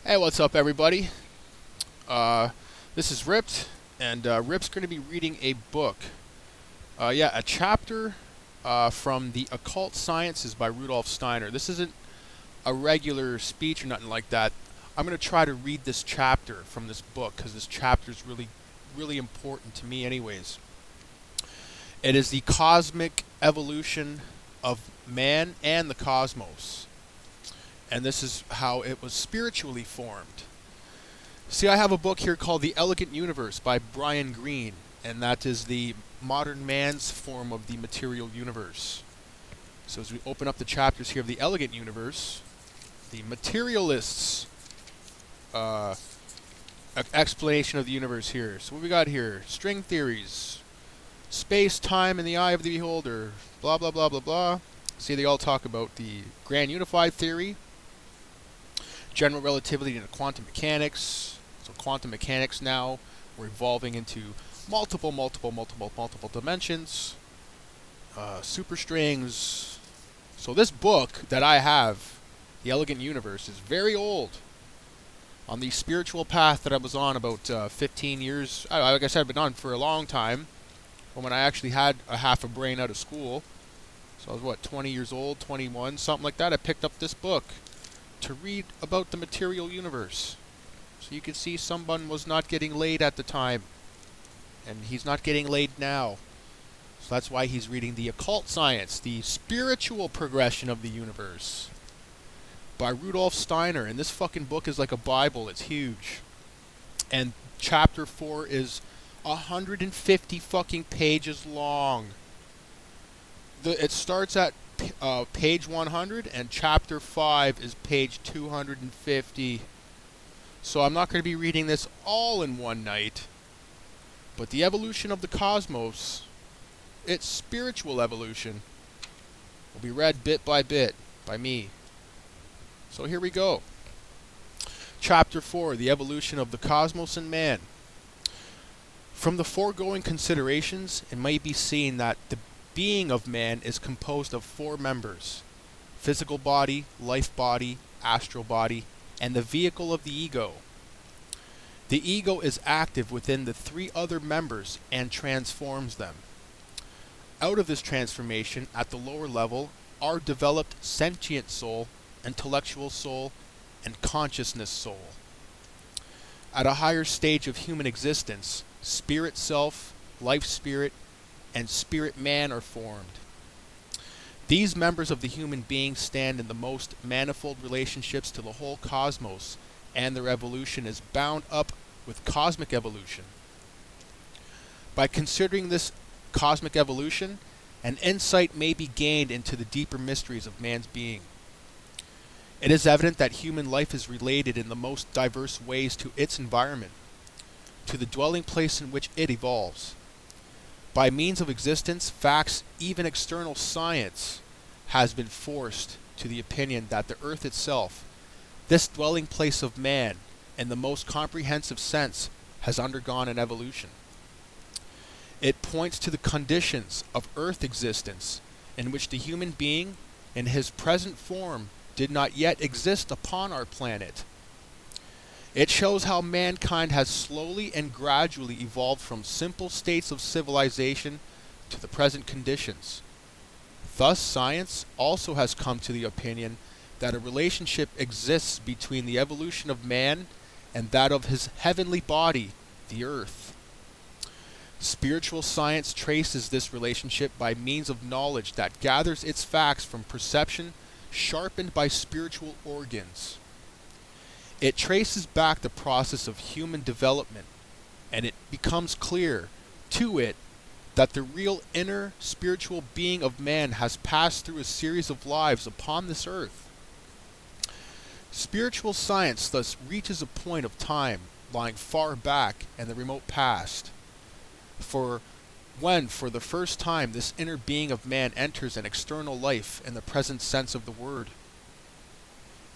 Hey, what's up, everybody? This is Ripped, and Rip's going to be reading a book. A chapter from The Occult Sciences by Rudolph Steiner. This isn't a regular speech or nothing like that. I'm going to try to read this chapter from this book because this chapter is really, really important to me, anyways. It is the cosmic evolution of man and the cosmos. And this is how it was spiritually formed. See, I have a book here called The Elegant Universe by Brian Greene, and that is the modern man's form of the material universe. So as we open up the chapters here of The Elegant Universe, the materialists' explanation of the universe here. So what we got here? String theories, space, time in the eye of the beholder, blah, blah, blah, blah, blah. See, they all talk about the grand unified theory, general relativity and quantum mechanics. So quantum mechanics now, we're evolving into multiple dimensions, superstrings. So this book that I have, The Elegant Universe, is very old. On the spiritual path that I was on about 15 years, like I said, I've been on for a long time. When I actually had a half a brain out of school. So I was 20 years old, 21, something like that. I picked up this book to read about the material universe. So you can see someone was not getting laid at the time. And he's not getting laid now. So that's why he's reading The Occult Science, the spiritual progression of the universe, by Rudolph Steiner. And this fucking book is like a Bible. It's huge. And chapter 4 is 150 fucking pages long. It starts at page 100, and chapter 5 is page 250. So I'm not going to be reading this all in one night. But the evolution of the cosmos, its spiritual evolution, will be read bit by bit by me. So here we go. Chapter 4, the evolution of the cosmos and man. From the foregoing considerations, it may be seen that the being of man is composed of 4 members: physical body, life body, astral body, and the vehicle of the ego. The ego is active within the 3 other members and transforms them. Out of this transformation, at the lower level, are developed sentient soul, intellectual soul, and consciousness soul. At a higher stage of human existence, spirit self, life spirit, and spirit man are formed. These members of the human being stand in the most manifold relationships to the whole cosmos, and their evolution is bound up with cosmic evolution. By considering this cosmic evolution, an insight may be gained into the deeper mysteries of man's being. It is evident that human life is related in the most diverse ways to its environment, to the dwelling place in which it evolves. By means of existence, facts, even external science, has been forced to the opinion that the earth itself, this dwelling place of man, in the most comprehensive sense, has undergone an evolution. It points to the conditions of earth existence in which the human being, in his present form, did not yet exist upon our planet. It shows how mankind has slowly and gradually evolved from simple states of civilization to the present conditions. Thus, science also has come to the opinion that a relationship exists between the evolution of man and that of his heavenly body, the earth. Spiritual science traces this relationship by means of knowledge that gathers its facts from perception sharpened by spiritual organs. It traces back the process of human development, and it becomes clear to it that the real inner spiritual being of man has passed through a series of lives upon this earth. Spiritual science thus reaches a point of time lying far back in the remote past, when for the first time this inner being of man enters an external life in the present sense of the word.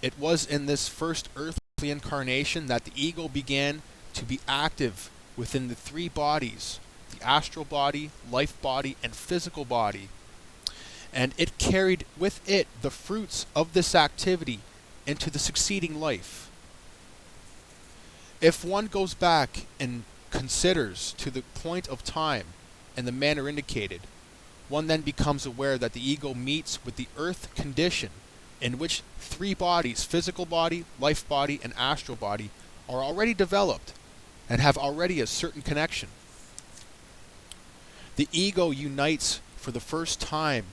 It was in this first earthly incarnation that the ego began to be active within the 3 bodies, the astral body, life body, and physical body. And it carried with it the fruits of this activity into the succeeding life. If one goes back and considers to the point of time in the manner indicated, one then becomes aware that the ego meets with the earth condition in which three bodies, physical body, life body, and astral body, are already developed and have already a certain connection. The ego unites for the first time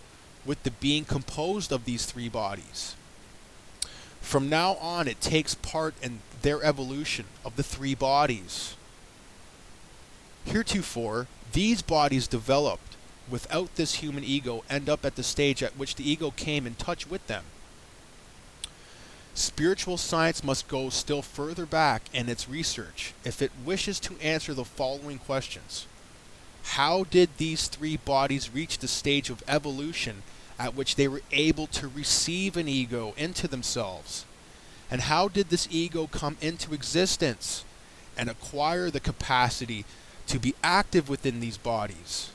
with the being composed of these three bodies. From now on, it takes part in their evolution of the three bodies. Heretofore, these bodies developed without this human ego end up at the stage at which the ego came in touch with them. Spiritual science must go still further back in its research if it wishes to answer the following questions. How did these three bodies reach the stage of evolution at which they were able to receive an ego into themselves? And how did this ego come into existence and acquire the capacity to be active within these bodies?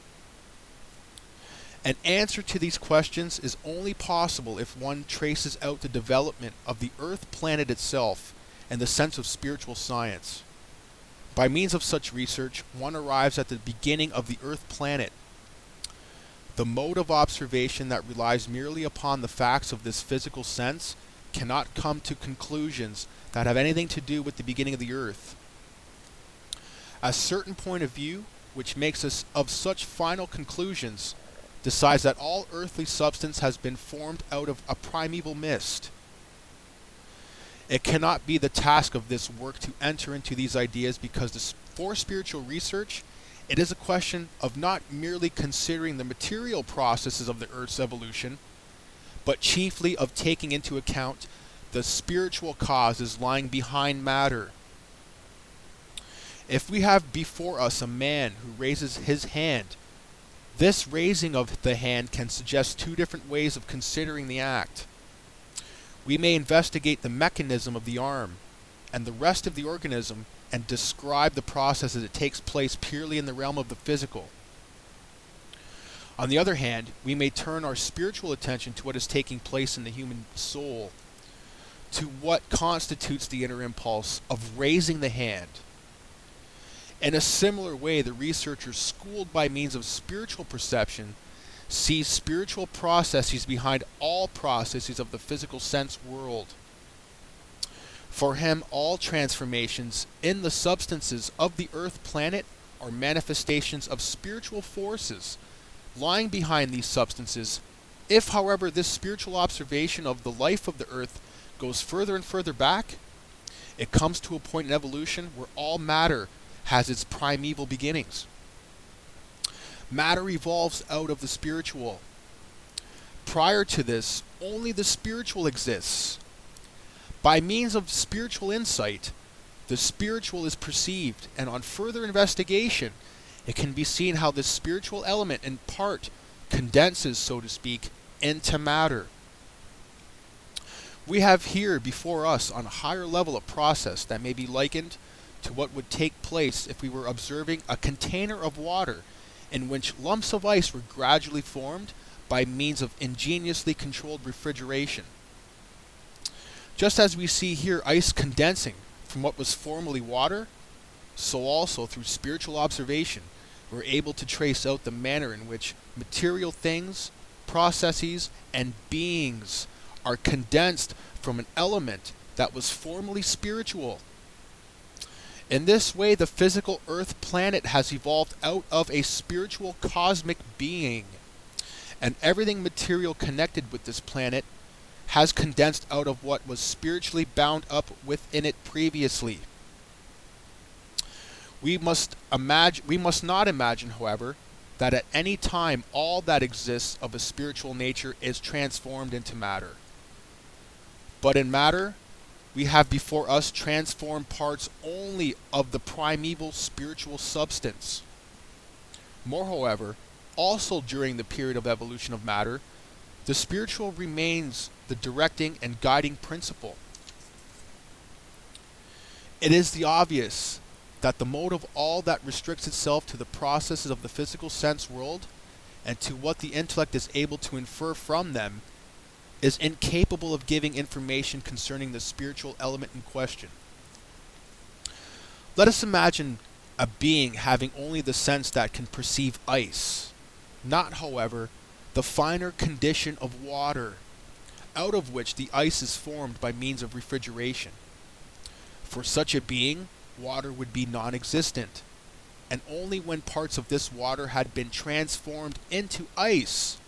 An answer to these questions is only possible if one traces out the development of the Earth planet itself in the sense of spiritual science. By means of such research, one arrives at the beginning of the Earth planet. The mode of observation that relies merely upon the facts of this physical sense cannot come to conclusions that have anything to do with the beginning of the Earth. A certain point of view, which makes us of such final conclusions, decides that all earthly substance has been formed out of a primeval mist. It cannot be the task of this work to enter into these ideas because for spiritual research, it is a question of not merely considering the material processes of the Earth's evolution, but chiefly of taking into account the spiritual causes lying behind matter. If we have before us a man who raises his hand, this raising of the hand can suggest two different ways of considering the act. We may investigate the mechanism of the arm and the rest of the organism and describe the process as it takes place purely in the realm of the physical. On the other hand, we may turn our spiritual attention to what is taking place in the human soul, to what constitutes the inner impulse of raising the hand. In a similar way, the researcher schooled by means of spiritual perception sees spiritual processes behind all processes of the physical sense world. For him, all transformations in the substances of the Earth planet are manifestations of spiritual forces lying behind these substances. If, however, this spiritual observation of the life of the Earth goes further and further back, it comes to a point in evolution where all matter has its primeval beginnings. Matter evolves out of the spiritual. Prior to this, only the spiritual exists. By means of spiritual insight, the spiritual is perceived, and on further investigation, it can be seen how this spiritual element in part condenses, so to speak, into matter. We have here before us on a higher level a process that may be likened to what would take place if we were observing a container of water in which lumps of ice were gradually formed by means of ingeniously controlled refrigeration. Just as we see here ice condensing from what was formerly water, so also through spiritual observation we're able to trace out the manner in which material things, processes, and beings are condensed from an element that was formerly spiritual. In this way, the physical Earth planet has evolved out of a spiritual cosmic being, and everything material connected with this planet has condensed out of what was spiritually bound up within it previously. We must not imagine, however, that at any time all that exists of a spiritual nature is transformed into matter. But in matter, we have before us transformed parts only of the primeval spiritual substance. More, however, also during the period of evolution of matter, the spiritual remains the directing and guiding principle. It is the obvious that the mode of all that restricts itself to the processes of the physical sense world and to what the intellect is able to infer from them is incapable of giving information concerning the spiritual element in question. Let us imagine a being having only the sense that can perceive ice, not, however, the finer condition of water, out of which the ice is formed by means of refrigeration. For such a being, water would be non-existent, and only when parts of this water had been transformed into ice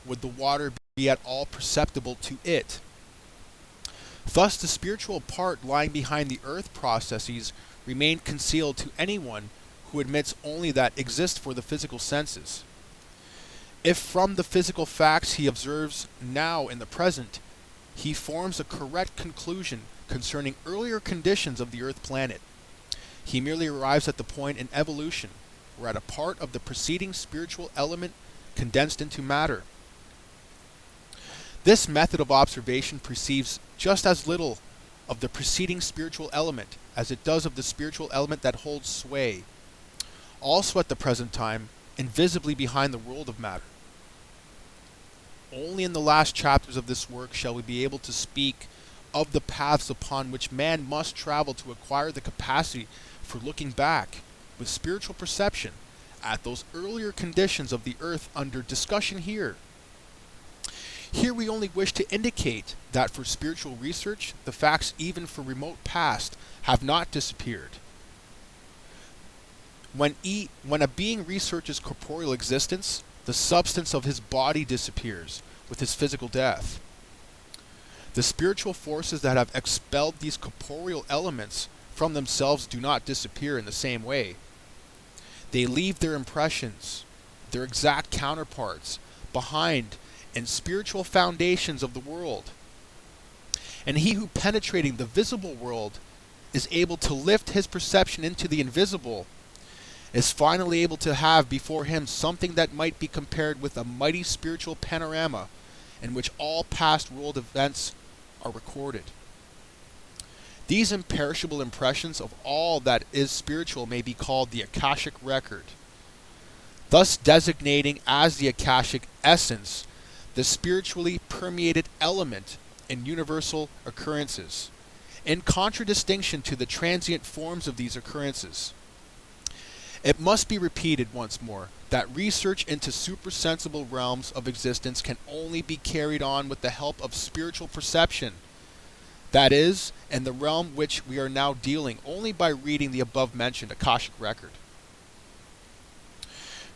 would the water be at all perceptible to it. Thus, the spiritual part lying behind the earth processes remained concealed to anyone who admits only that exist for the physical senses. If from the physical facts he observes now in the present, he forms a correct conclusion concerning earlier conditions of the earth planet, he merely arrives at the point in evolution where at a part of the preceding spiritual element condensed into matter. This method of observation perceives just as little of the preceding spiritual element as it does of the spiritual element that holds sway, also at the present time invisibly behind the world of matter. Only in the last chapters of this work shall we be able to speak of the paths upon which man must travel to acquire the capacity for looking back with spiritual perception at those earlier conditions of the earth under discussion here. Here we only wish to indicate that for spiritual research, the facts even for remote past have not disappeared. When a being researches corporeal existence, the substance of his body disappears with his physical death. The spiritual forces that have expelled these corporeal elements from themselves do not disappear in the same way. They leave their impressions, their exact counterparts, behind in spiritual foundations of the world. And he who penetrating the visible world is able to lift his perception into the invisible is finally able to have before him something that might be compared with a mighty spiritual panorama in which all past world events are recorded. These imperishable impressions of all that is spiritual may be called the Akashic record, thus designating as the Akashic essence the spiritually permeated element in universal occurrences, in contradistinction to the transient forms of these occurrences. It must be repeated once more that research into supersensible realms of existence can only be carried on with the help of spiritual perception. That is, in the realm which we are now dealing only by reading the above-mentioned Akashic record.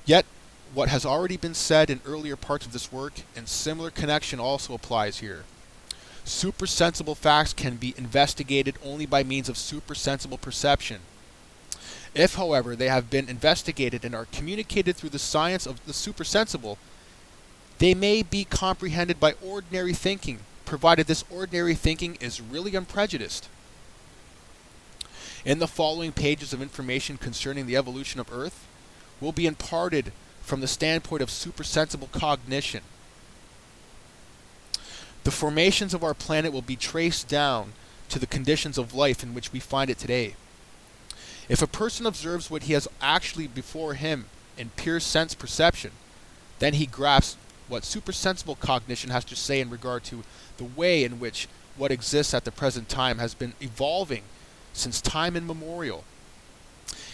Yet, what has already been said in earlier parts of this work in similar connection also applies here. Supersensible facts can be investigated only by means of supersensible perception. If, however, they have been investigated and are communicated through the science of the supersensible, they may be comprehended by ordinary thinking, provided this ordinary thinking is really unprejudiced. In the following pages of information concerning the evolution of Earth will be imparted from the standpoint of supersensible cognition. The formations of our planet will be traced down to the conditions of life in which we find it today. If a person observes what he has actually before him in pure sense perception, then he grasps what supersensible cognition has to say in regard to the way in which what exists at the present time has been evolving since time immemorial.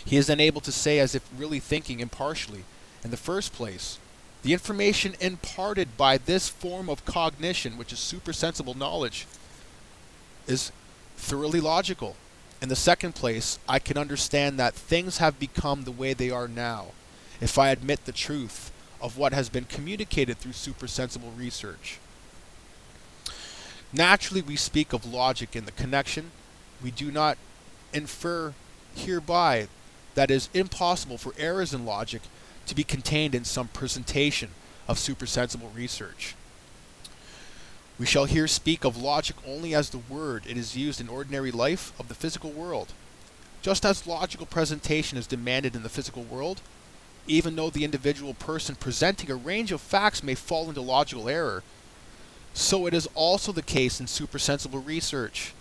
He is then able to say, as if really thinking impartially, in the first place, the information imparted by this form of cognition, which is supersensible knowledge, is thoroughly logical. In the second place, I can understand that things have become the way they are now, if I admit the truth of what has been communicated through supersensible research. Naturally, we speak of logic in the connection. We do not infer hereby that it is impossible for errors in logic to be contained in some presentation of supersensible research. We shall here speak of logic only as the word it is used in ordinary life of the physical world. Just as logical presentation is demanded in the physical world, even though the individual person presenting a range of facts may fall into logical error, so it is also the case in supersensible research.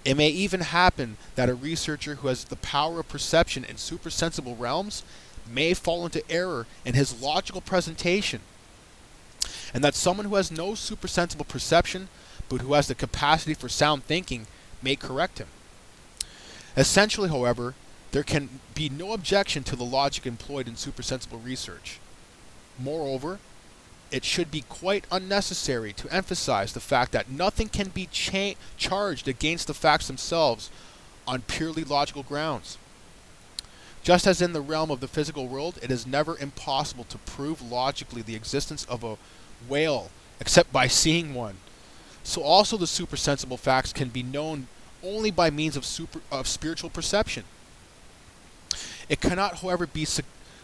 It may even happen that a researcher who has the power of perception in supersensible realms may fall into error in his logical presentation, and that someone who has no supersensible perception but who has the capacity for sound thinking may correct him. Essentially, however, there can be no objection to the logic employed in supersensible research. Moreover, it should be quite unnecessary to emphasize the fact that nothing can be charged against the facts themselves on purely logical grounds. Just as in the realm of the physical world, it is never impossible to prove logically the existence of a whale except by seeing one, so also the supersensible facts can be known only by means of spiritual perception. It cannot, however, be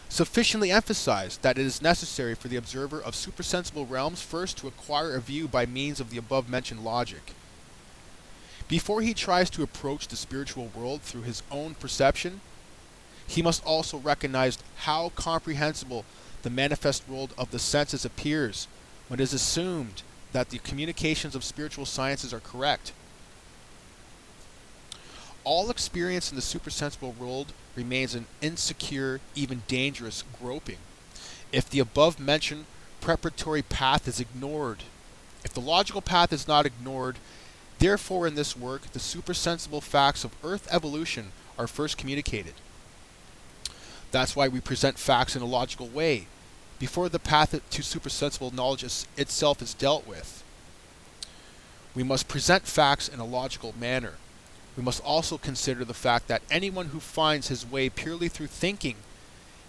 sufficiently emphasized that it is necessary for the observer of supersensible realms first to acquire a view by means of the above-mentioned logic. Before he tries to approach the spiritual world through his own perception, he must also recognize how comprehensible the manifest world of the senses appears when it is assumed that the communications of spiritual sciences are correct. All experience in the supersensible world remains an insecure, even dangerous groping, if the above-mentioned preparatory path is ignored. If the logical path is not ignored, therefore in this work, the supersensible facts of Earth evolution are first communicated. That's why we present facts in a logical way, before the path to supersensible knowledge itself is dealt with. We must present facts in a logical manner. We must also consider the fact that anyone who finds his way purely through thinking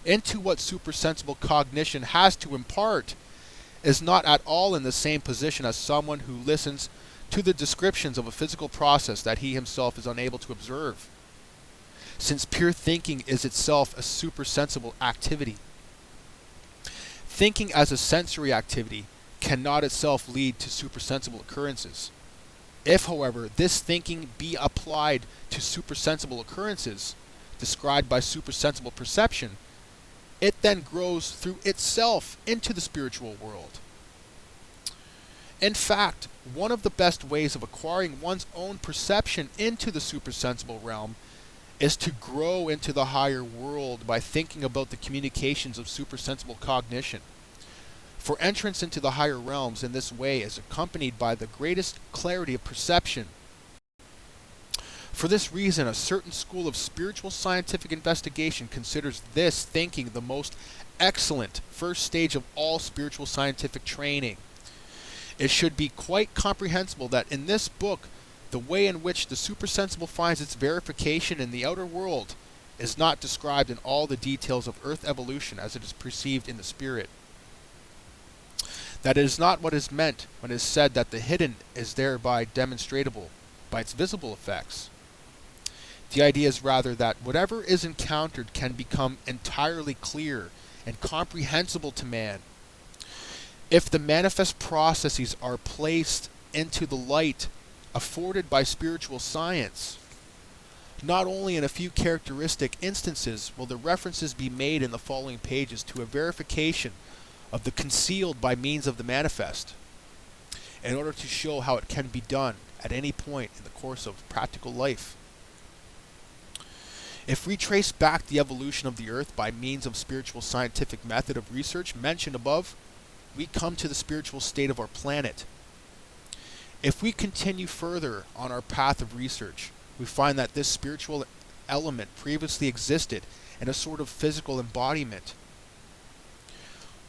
into what supersensible cognition has to impart is not at all in the same position as someone who listens to the descriptions of a physical process that he himself is unable to observe, since pure thinking is itself a supersensible activity. Thinking as a sensory activity cannot itself lead to supersensible occurrences. If, however, this thinking be applied to supersensible occurrences, described by supersensible perception, it then grows through itself into the spiritual world. In fact, one of the best ways of acquiring one's own perception into the supersensible realm is to grow into the higher world by thinking about the communications of supersensible cognition. For entrance into the higher realms in this way is accompanied by the greatest clarity of perception. For this reason, a certain school of spiritual scientific investigation considers this thinking the most excellent first stage of all spiritual scientific training. It should be quite comprehensible that in this book, the way in which the supersensible finds its verification in the outer world is not described in all the details of Earth evolution as it is perceived in the spirit. That is not what is meant when it is said that the hidden is thereby demonstrable by its visible effects. The idea is rather that whatever is encountered can become entirely clear and comprehensible to man. If the manifest processes are placed into the light afforded by spiritual science, not only in a few characteristic instances will the references be made in the following pages to a verification of the concealed by means of the manifest, in order to show how it can be done at any point in the course of practical life. If we trace back the evolution of the earth by means of spiritual scientific method of research mentioned above, we come to the spiritual state of our planet. If we continue further on our path of research, we find that this spiritual element previously existed in a sort of physical embodiment.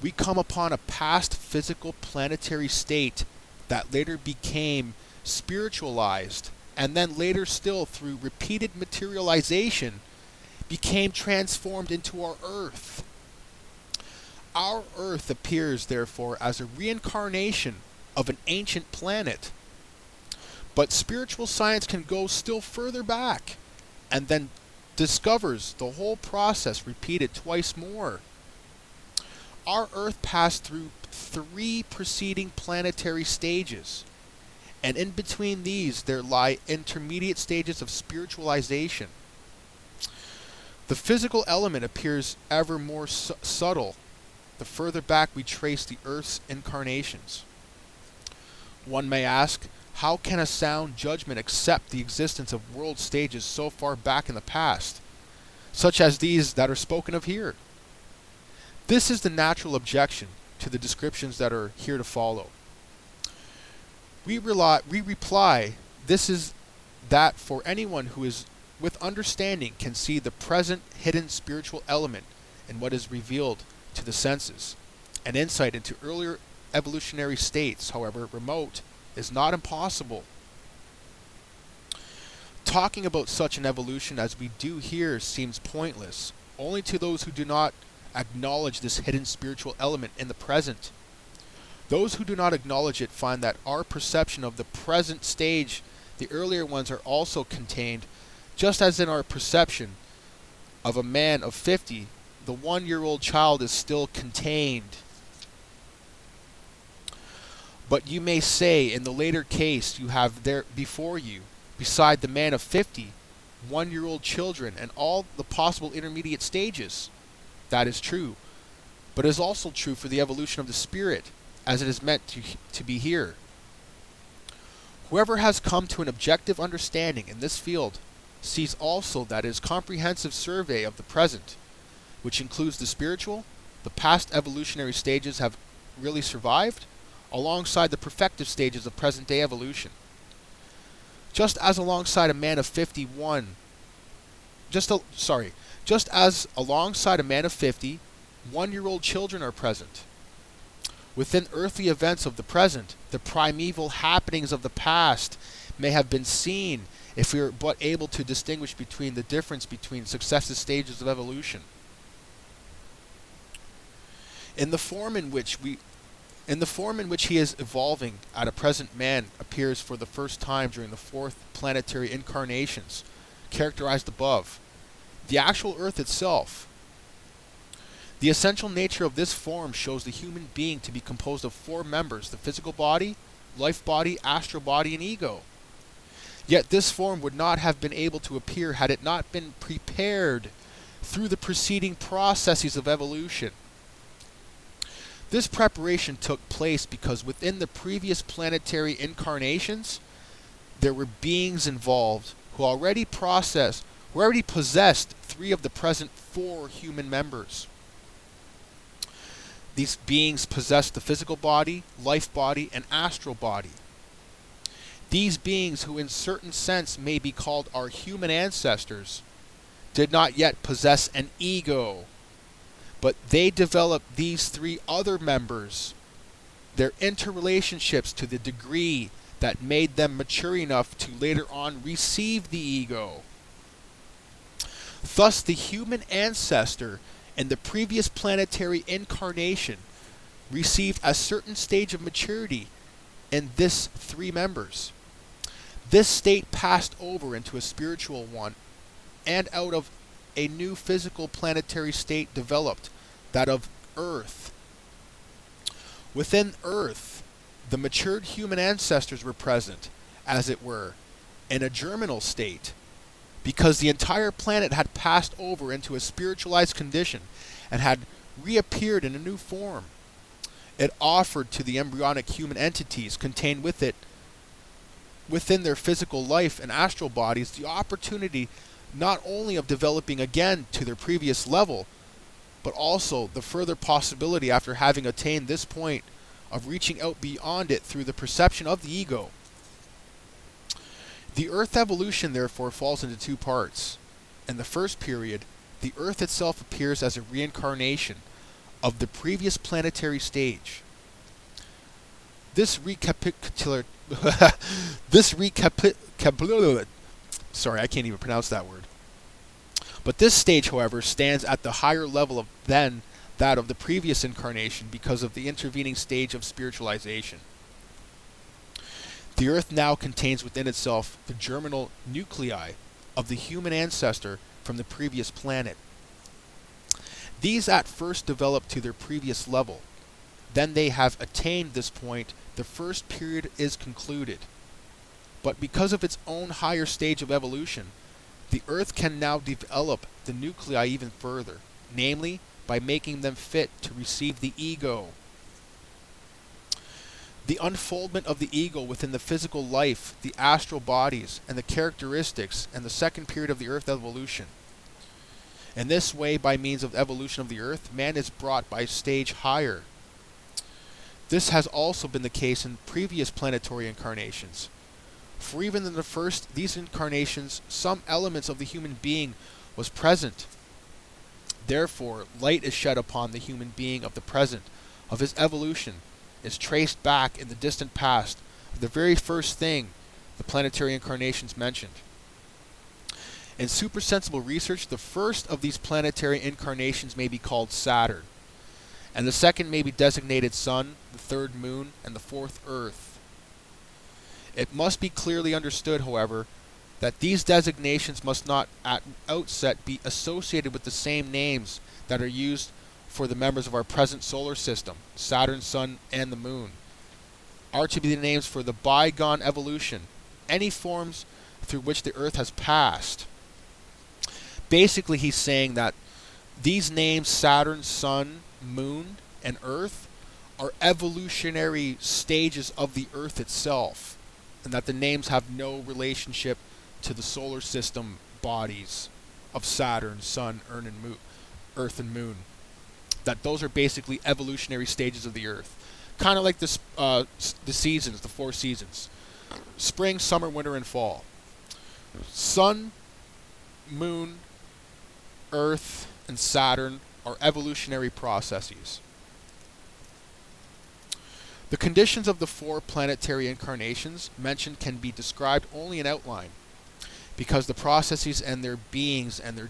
We come upon a past physical planetary state that later became spiritualized, and then later still through repeated materialization became transformed into our Earth. Our Earth appears therefore as a reincarnation of an ancient planet. But spiritual science can go still further back and then discovers the whole process repeated twice more. Our Earth passed through 3 preceding planetary stages, and in between these there lie intermediate stages of spiritualization. The physical element appears ever more subtle the further back we trace the Earth's incarnations. One may ask, how can a sound judgment accept the existence of world stages so far back in the past, such as these that are spoken of here? This is the natural objection to the descriptions that are here to follow. We reply, this is that for anyone who is with understanding can see the present hidden spiritual element in what is revealed to the senses. An insight into earlier evolutionary states, however remote, is not impossible. Talking about such an evolution as we do here seems pointless, only to those who do not acknowledge this hidden spiritual element in the present. Those who do not acknowledge it find that our perception of the present stage, the earlier ones, are also contained, just as in our perception of a man of 50, the 1-year-old child is still contained. But you may say, in the later case, you have there before you, beside the man of 50, 1-year-old children and all the possible intermediate stages. That is true, but it is also true for the evolution of the spirit, as it is meant to be here. Whoever has come to an objective understanding in this field sees also that his comprehensive survey of the present, which includes the spiritual, the past evolutionary stages have really survived, alongside the perfective stages of present-day evolution. Just as alongside a man of 51, just as alongside a man of 50, 1-year-old children are present. Within earthly events of the present, the primeval happenings of the past may have been seen if we were but able to distinguish between the difference between successive stages of evolution. In the form in which he is evolving at a present, man appears for the first time during the 4th planetary incarnations, characterized above. The actual Earth itself. The essential nature of this form shows the human being to be composed of 4 members: the physical body, life body, astral body, and ego. Yet this form would not have been able to appear had it not been prepared through the preceding processes of evolution. This preparation took place because within the previous planetary incarnations, there were beings involved who already possessed 3 of the present 4 human members. These beings possessed the physical body, life body, and astral body. These beings, who in certain sense may be called our human ancestors, did not yet possess an ego, but they developed these 3 other members, their interrelationships, to the degree that made them mature enough to later on receive the ego. Thus, the human ancestor in the previous planetary incarnation received a certain stage of maturity in this 3 members. This state passed over into a spiritual one, and out of a new physical planetary state developed, that of Earth. Within Earth, the matured human ancestors were present, as it were, in a germinal state, because the entire planet had passed over into a spiritualized condition and had reappeared in a new form. It offered to the embryonic human entities contained within their physical life and astral bodies the opportunity not only of developing again to their previous level, but also the further possibility, after having attained this point, of reaching out beyond it through the perception of the ego. The Earth evolution, therefore, falls into 2 parts. In the first period, the Earth itself appears as a reincarnation of the previous planetary stage. This recapitulated sorry, I can't even pronounce that word. But this stage, however, stands at the higher level than that of the previous incarnation because of the intervening stage of spiritualization. The Earth now contains within itself the germinal nuclei of the human ancestor from the previous planet. These at first develop to their previous level. Then they have attained this point, the first period is concluded. But because of its own higher stage of evolution, the Earth can now develop the nuclei even further, namely by making them fit to receive the ego. The unfoldment of the ego within the physical life, the astral bodies, and the characteristics, and the second period of the Earth evolution. In this way, by means of evolution of the Earth, man is brought by a stage higher. This has also been the case in previous planetary incarnations. For even in the first these incarnations, some elements of the human being was present. Therefore, light is shed upon the human being of the present, of his evolution, is traced back in the distant past of the very first thing the planetary incarnations mentioned. In supersensible research, the first of these planetary incarnations may be called Saturn, and the second may be designated Sun, the third Moon, and the fourth Earth. It must be clearly understood, however, that these designations must not at outset be associated with the same names that are used for the members of our present solar system, Saturn, Sun, and the Moon, are to be the names for the bygone evolution, any forms through which the Earth has passed. Basically, he's saying that these names, Saturn, Sun, Moon, and Earth, are evolutionary stages of the Earth itself, and that the names have no relationship to the solar system bodies of Saturn, Sun, Earth, and Moon. That those are basically evolutionary stages of the Earth. Kind of like the seasons, the 4 seasons. Spring, summer, winter, and fall. Sun, Moon, Earth, and Saturn are evolutionary processes. The conditions of the 4 planetary incarnations mentioned can be described only in outline, because the processes and their beings and their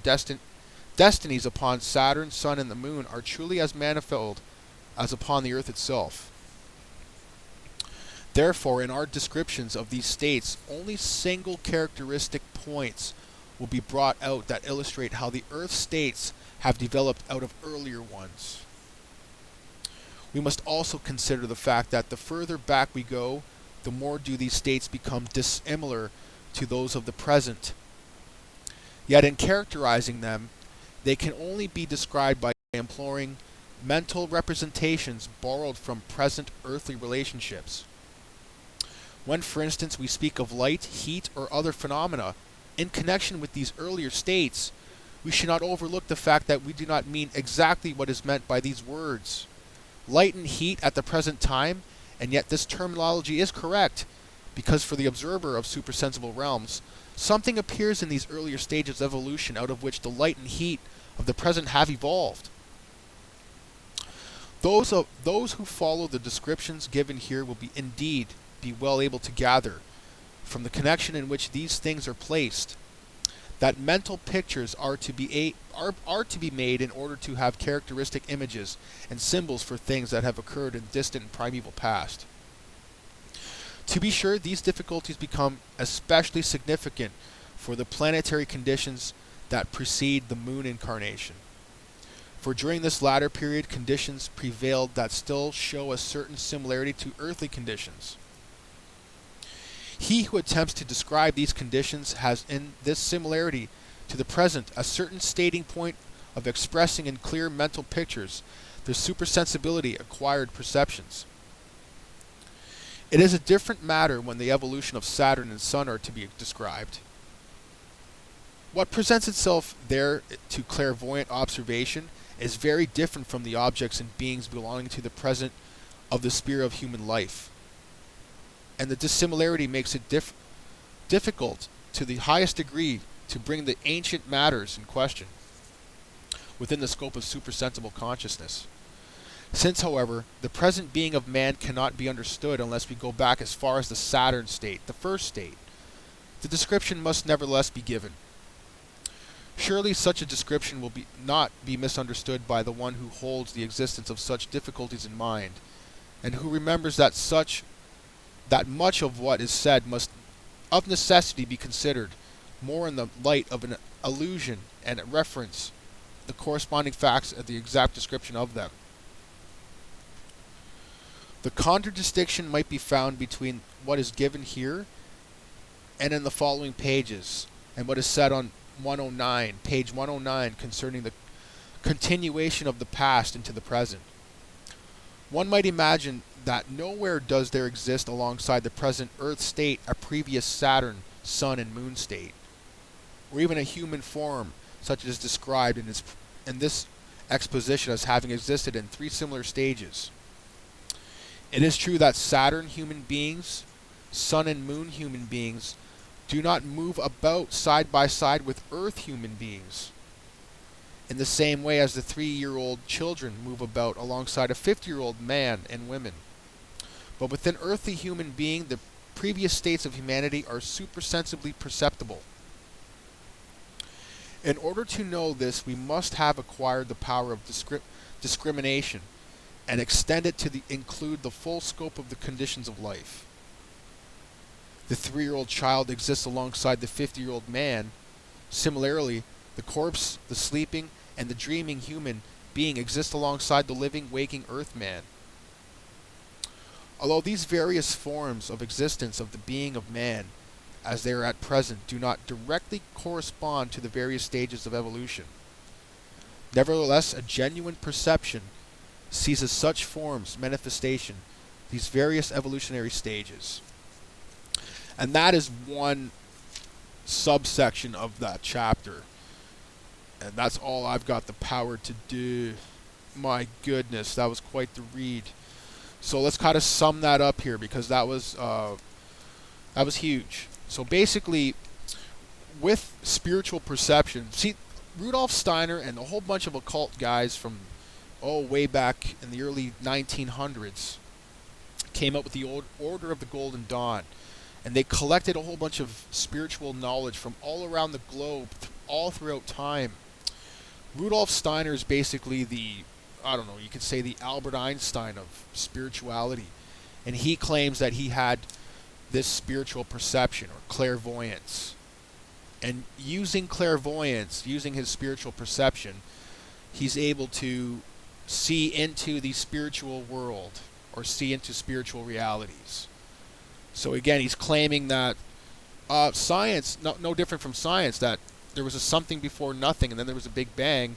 destinies upon Saturn, Sun, and the Moon are truly as manifold as upon the Earth itself. Therefore, in our descriptions of these states, only single characteristic points will be brought out that illustrate how the Earth states have developed out of earlier ones. We must also consider the fact that the further back we go, the more do these states become dissimilar to those of the present. Yet in characterizing them, they can only be described by employing mental representations borrowed from present earthly relationships. When, for instance, we speak of light, heat, or other phenomena in connection with these earlier states, we should not overlook the fact that we do not mean exactly what is meant by these words. Light and heat at the present time, and yet this terminology is correct, because for the observer of supersensible realms, something appears in these earlier stages of evolution out of which the light and heat of the present have evolved. Those who follow the descriptions given here will be well able to gather, from the connection in which these things are placed, that mental pictures are to be made in order to have characteristic images and symbols for things that have occurred in distant and primeval past. To be sure, these difficulties become especially significant for the planetary conditions that precede the Moon incarnation. For during this latter period, conditions prevailed that still show a certain similarity to earthly conditions. He who attempts to describe these conditions has in this similarity to the present a certain stating point of expressing in clear mental pictures the supersensibility acquired perceptions. It is a different matter when the evolution of Saturn and Sun are to be described. What presents itself there to clairvoyant observation is very different from the objects and beings belonging to the present of the sphere of human life. And the dissimilarity makes it difficult to the highest degree to bring the ancient matters in question within the scope of supersensible consciousness. Since, however, the present being of man cannot be understood unless we go back as far as the Saturn state, the first state, the description must nevertheless be given. Surely such a description will not be misunderstood by the one who holds the existence of such difficulties in mind, and who remembers that much of what is said must of necessity be considered more in the light of an allusion and a reference the corresponding facts and the exact description of them. The contradistinction might be found between what is given here and in the following pages, and what is said on page 109, concerning the continuation of the past into the present. One might imagine that nowhere does there exist alongside the present Earth state a previous Saturn, Sun, and Moon state, or even a human form such as described in this exposition as having existed in 3 similar stages. It is true that Saturn human beings, sun and moon human beings do not move about side by side with earth human beings, in the same way as the 3-year-old children move about alongside a 50-year-old man and women. But within earthly human being, the previous states of humanity are supersensibly perceptible. In order to know this, we must have acquired the power of discrimination and extend it to include the full scope of the conditions of life. The 3-year-old child exists alongside the 50-year-old man. Similarly, the corpse, the sleeping, and the dreaming human being exist alongside the living, waking earth man. Although these various forms of existence of the being of man, as they are at present, do not directly correspond to the various stages of evolution, nevertheless, a genuine perception sees as such forms, manifestation, these various evolutionary stages. And that is one subsection of that chapter. And that's all I've got the power to do. My goodness, that was quite the read. So let's kind of sum that up here, because that was huge. So basically, with spiritual perception, see, Rudolph Steiner and a whole bunch of occult guys from way back in the early 1900s came up with the Order of the Golden Dawn. And they collected a whole bunch of spiritual knowledge from all around the globe, all throughout time. Rudolf Steiner is basically you could say the Albert Einstein of spirituality. And he claims that he had this spiritual perception, or clairvoyance. And using clairvoyance, using his spiritual perception, he's able to see into the spiritual world, or see into spiritual realities. So again, he's claiming that science, no different from science, that there was a something before nothing, and then there was a big bang.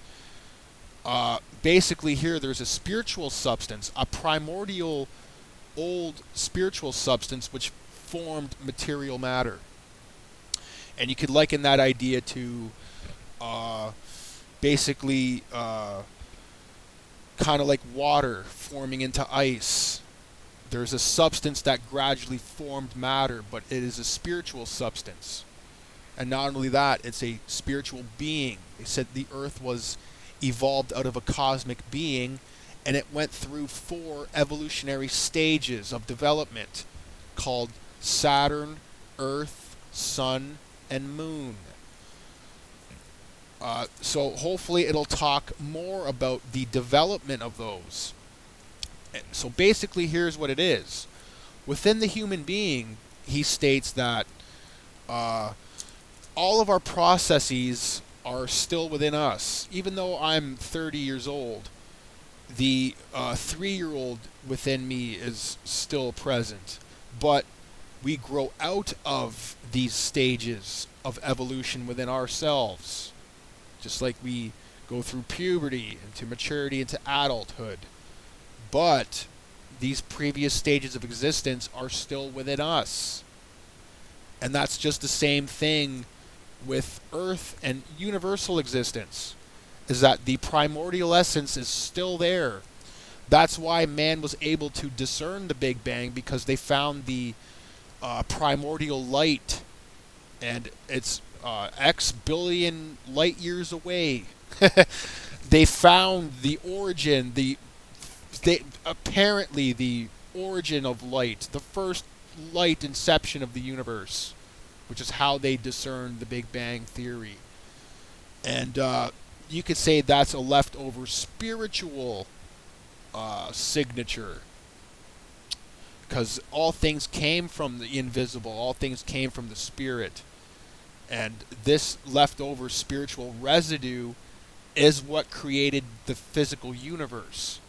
Basically here, there's a spiritual substance, a primordial old spiritual substance which formed material matter. And you could liken that idea to basically kind of like water forming into ice. There's a substance that gradually formed matter, but it is a spiritual substance. And not only that, it's a spiritual being. They said the earth was evolved out of a cosmic being, and it went through 4 evolutionary stages of development called Saturn, Earth, Sun, and Moon. So hopefully it'll talk more about the development of those. So basically, here's what it is. Within the human being, he states that all of our processes are still within us. Even though I'm 30 years old, the 3-year-old within me is still present. But we grow out of these stages of evolution within ourselves. Just like we go through puberty, into maturity, into adulthood. But these previous stages of existence are still within us. And that's just the same thing with Earth and universal existence, is that the primordial essence is still there. That's why man was able to discern the Big Bang, because they found the primordial light, and it's X billion light years away. They found the origin, apparently the origin of light, the first light inception of the universe, which is how they discerned the Big Bang theory. And you could say that's a leftover spiritual signature, because all things came from the invisible, all things came from the spirit, and this leftover spiritual residue is what created the physical universe.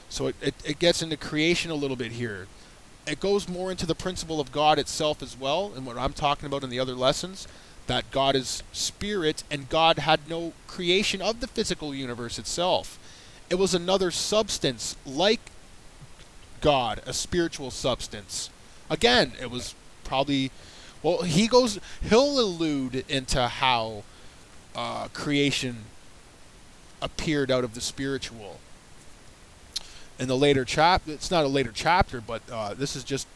So it gets into creation a little bit here. It goes more into the principle of God itself as well, and what I'm talking about in the other lessons, that God is spirit, and God had no creation of the physical universe itself. It was another substance like God, a spiritual substance. Again, it was probably, well, he'll allude into how creation appeared out of the spiritual. In the later chapter, it's not a later chapter, but this is just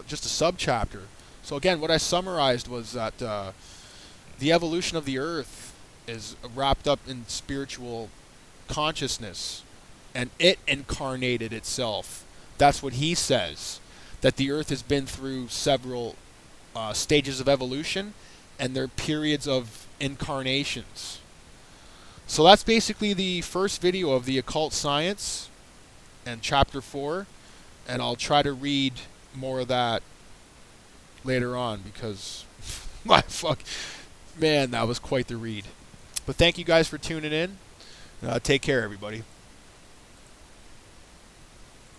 just a subchapter. So again, what I summarized was that the evolution of the Earth is wrapped up in spiritual consciousness, and it incarnated itself. That's what he says. That the Earth has been through several stages of evolution, and there are periods of incarnations. So that's basically the first video of the occult science and chapter 4, and I'll try to read more of that later on because man, that was quite the read. But thank you guys for tuning in. Take care, everybody.